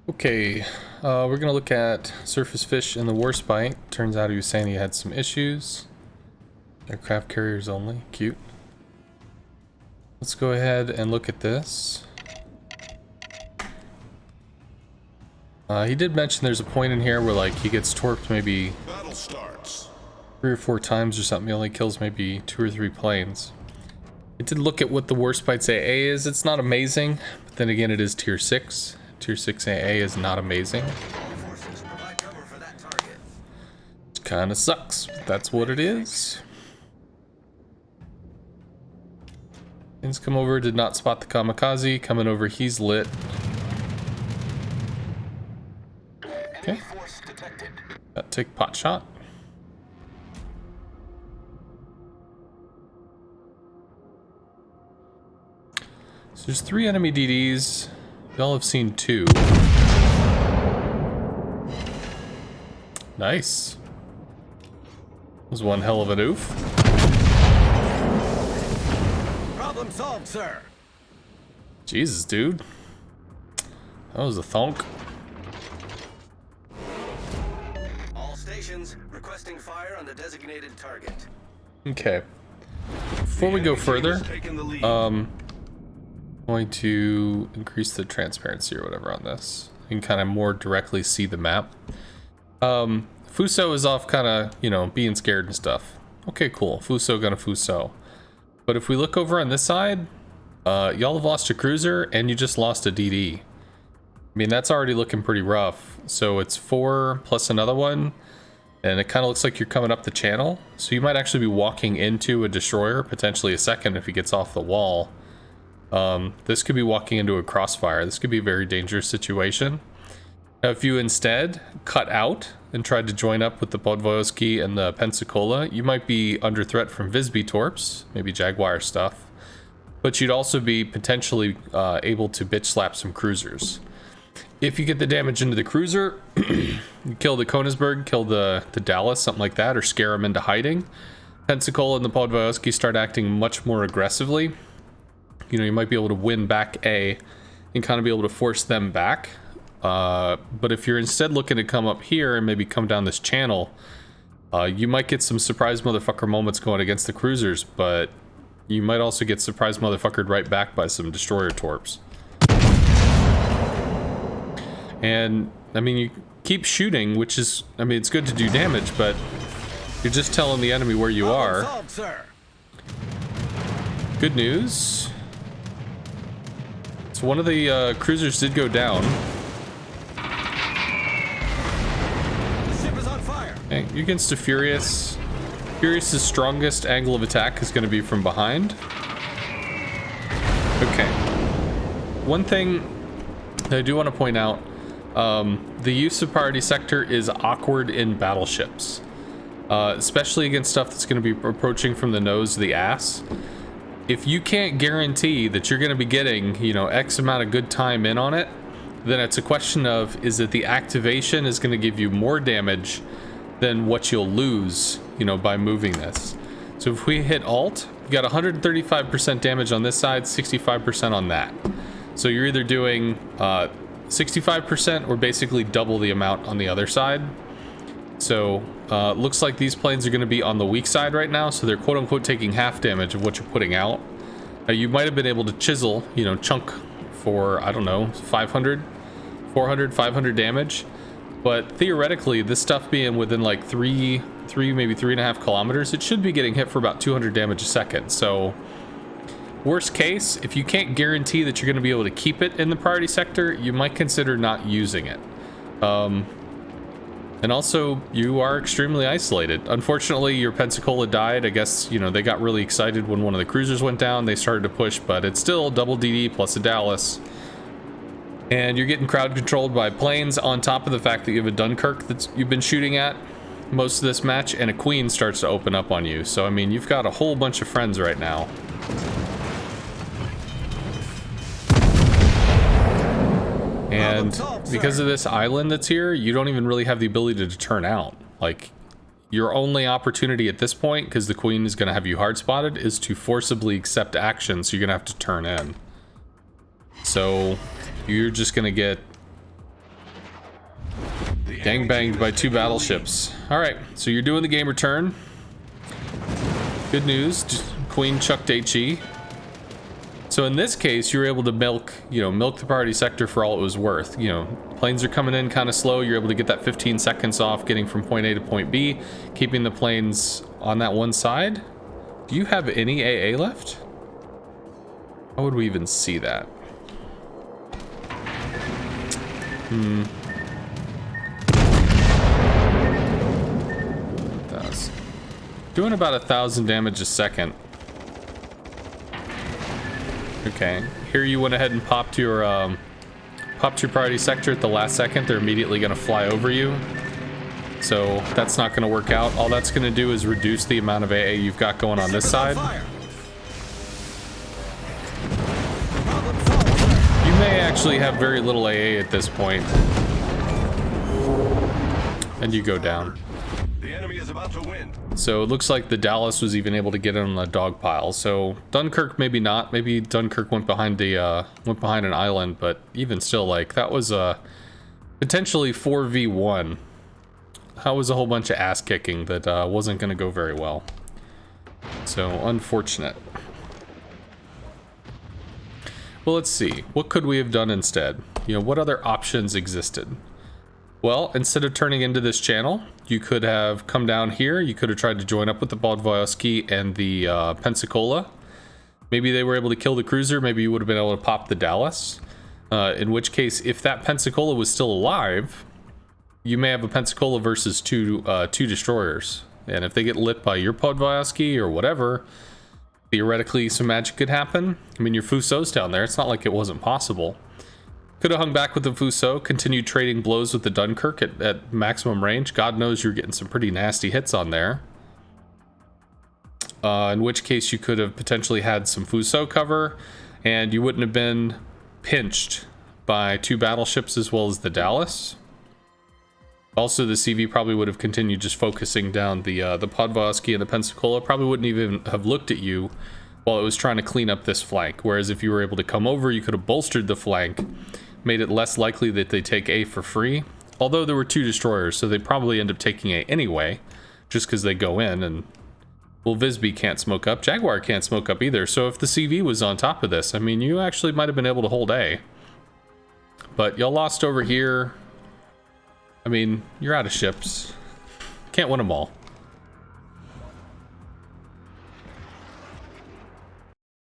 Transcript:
Okay, we're gonna look at surface fish in the Warspite. Turns out he was saying he had some issues. Aircraft carriers only, cute. Let's go ahead and look at this. He did mention there's a point in here where like he gets torqued maybe 3 or 4 times or something. He only kills maybe 2 or 3 planes. I did look at what the Warspite's AA is. It's not amazing, but then again it is tier 6. Tier 6 AA is not amazing. It kind of sucks, but that's what it is. Things come over, did not spot the kamikaze. Coming over, he's lit. Okay. Got take pot shot. So there's 3 enemy DDs. Y'all have seen 2. Nice. Was one hell of an oof. Problem solved, sir. Jesus, dude. That was a thonk. All stations requesting fire on the designated target. Okay. Before we go further, going to increase the transparency or whatever on this. You can kind of more directly see the map. Fuso is off kind of, you know, being scared and stuff. Okay, cool. Fuso gonna Fuso. But if we look over on this side, y'all have lost a cruiser and you just lost a DD. I mean, that's already looking pretty rough. So it's 4 plus another one, and it kind of looks like you're coming up the channel. So you might actually be walking into a destroyer, potentially a second if he gets off the wall. This could be walking into a crossfire. This could be a very dangerous situation. Now, if you instead cut out and tried to join up with the Podvoyevsky and the Pensacola, you might be under threat from Visby torps, maybe Jaguar stuff, but you'd also be potentially able to bitch slap some cruisers. If you get the damage into the cruiser, you kill the Konigsberg, kill the Dallas, something like that, or scare them into hiding, Pensacola and the Podvoyevsky start acting much more aggressively. You know, you might be able to win back A and kind of be able to force them back. But if you're instead looking to come up here and maybe come down this channel, you might get some surprise motherfucker moments going against the cruisers, but you might also get surprise motherfuckered right back by some destroyer torps. And, I mean, you keep shooting, which is, I mean, it's good to do damage, but you're just telling the enemy where you are. Good news. So one of the cruisers did go down. The ship is on fire. Okay, you're against a Furious. Furious's strongest angle of attack is going to be from behind. Okay. One thing that I do want to point out, the use of priority sector is awkward in battleships. Especially against stuff that's going to be approaching from the nose of the ass. If you can't guarantee that you're going to be getting, you know, X amount of good time in on it, then it's a question of, is it the activation is going to give you more damage than what you'll lose, you know, by moving this. So if we hit Alt, you got 135% damage on this side, 65% on that. So you're either doing 65% or basically double the amount on the other side. So looks like these planes are going to be on the weak side right now, so they're quote-unquote taking half damage of what you're putting out. You might have been able to chisel, you know, chunk for, I don't know, 500, 400, 500 damage. But theoretically, this stuff being within like 3, maybe 3.5 kilometers, it should be getting hit for about 200 damage a second. So worst case, if you can't guarantee that you're going to be able to keep it in the priority sector, you might consider not using it. And also, you are extremely isolated. Unfortunately, your Pensacola died. I guess, you know, they got really excited when one of the cruisers went down. They started to push, but it's still double DD plus a Dallas. And you're getting crowd controlled by planes on top of the fact that you have a Dunkerque that you've been shooting at most of this match, and a Queen starts to open up on you. So, I mean, you've got a whole bunch of friends right now. And because of this island that's here, you don't even really have the ability to turn out. Like, your only opportunity at this point, because the Queen is going to have you hard spotted, is to forcibly accept action, so you're going to have to turn in. So you're just going to get Gangbanged by 2 battleships. Alright, so you're doing the game return. Good news, Queen chucked HE. So in this case, you were able to milk the priority sector for all it was worth. You know, planes are coming in kind of slow. You're able to get that 15 seconds off getting from point A to point B, keeping the planes on that one side. Do you have any AA left? How would we even see that? Doing about 1,000 damage a second. Okay, here you went ahead and popped your priority sector at the last second. They're immediately going to fly over you, so that's not going to work out. All that's going to do is reduce the amount of AA you've got going on this side. You may actually have very little AA at this point, and you go down. The enemy is about to win. So it looks like the Dallas was even able to get in on the dog pile. So Dunkirk, maybe not. Maybe Dunkirk went behind an island, but even still, like, that was potentially 4v1. That was a whole bunch of ass kicking that wasn't going to go very well. So unfortunate. Well, let's see. What could we have done instead? You know, what other options existed? Well, instead of turning into this channel, you could have come down here. You could have tried to join up with the Podvoyevsky and the Pensacola. Maybe they were able to kill the cruiser. Maybe you would have been able to pop the Dallas. In which case, if that Pensacola was still alive, you may have a Pensacola versus two destroyers. And if they get lit by your Podvoyevsky or whatever, theoretically some magic could happen. I mean, your Fuso's down there. It's not like it wasn't possible. Could have hung back with the Fuso, continued trading blows with the Dunkirk at maximum range. God knows you're getting some pretty nasty hits on there. In which case you could have potentially had some Fuso cover, and you wouldn't have been pinched by 2 battleships as well as the Dallas. Also, the CV probably would have continued just focusing down the Podvoyevsky and the Pensacola. Probably wouldn't even have looked at you while it was trying to clean up this flank. Whereas if you were able to come over, you could have bolstered the flank, made it less likely that they take A for free. Although there were 2 destroyers, so they probably end up taking A anyway, just because they go in. And well, Visby can't smoke up, Jaguar can't smoke up either. So if the CV was on top of this, I mean, you actually might have been able to hold A. But y'all lost over here. I mean, you're out of ships. Can't win them all.